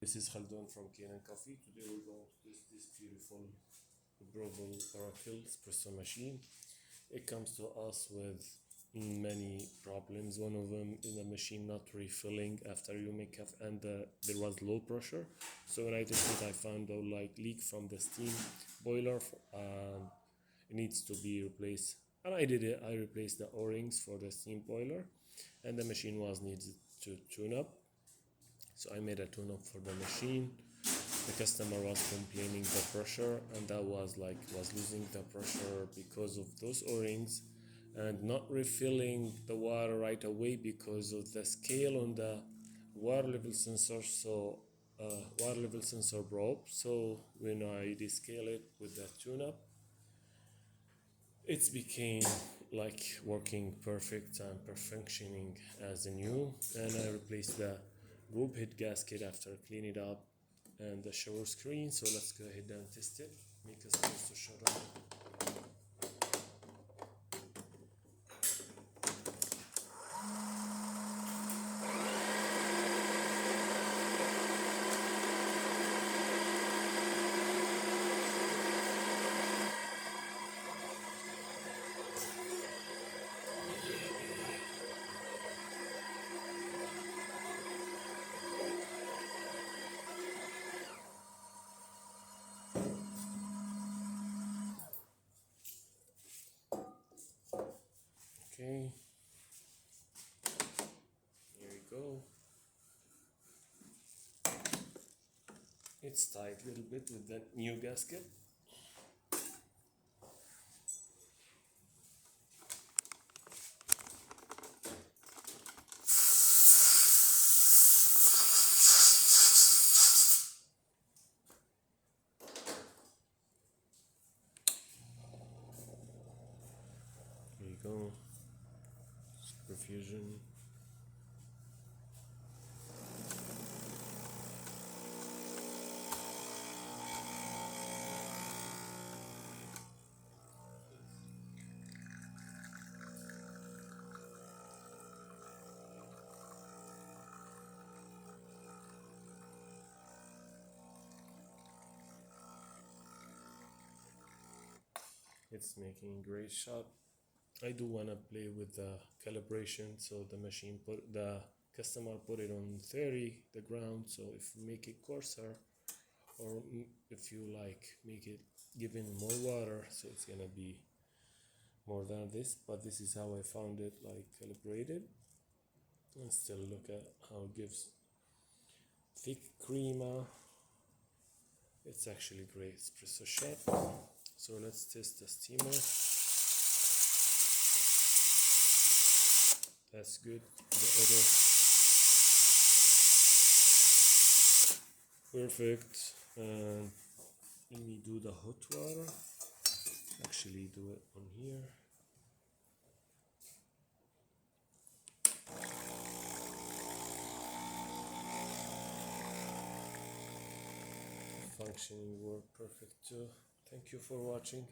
This is Khaldun from Kanen Coffee. Today we're going to test this beautiful Breville Oracle espresso machine. It comes to us with many problems. One of them is the machine not refilling after you make it, and there was low pressure. So when I tested, I found a leak from the steam boiler, and it needs to be replaced. And I did it. I replaced the O-rings for the steam boiler, and the machine was needed to tune up. So I made a tune-up for the machine. The customer was complaining the pressure, and that was losing the pressure because of those O-rings, and not refilling the water right away because of the scale on the water level sensor. So water level sensor broke. So when I descale it with the tune-up, it's became working perfect and functioning as new. And I replaced the group head gasket after cleaning it up and the shower screen. So let's go ahead and test it. Make us supposed to shut up. Okay, here we go. It's tight a little bit with the new gasket. Here you go. Perfusion. It's making great shot. I do want to play with the calibration, so the customer put it on 30 the ground. So if you make it coarser, or if you make it giving more water, so it's gonna be more than this. But this is how I found it calibrated. And still look at how it gives thick crema. It's actually great espresso shot. So let's test the steamer. That's good. The other perfect. And let me do the hot water. Actually do it on here. Functioning work perfect too. Thank you for watching.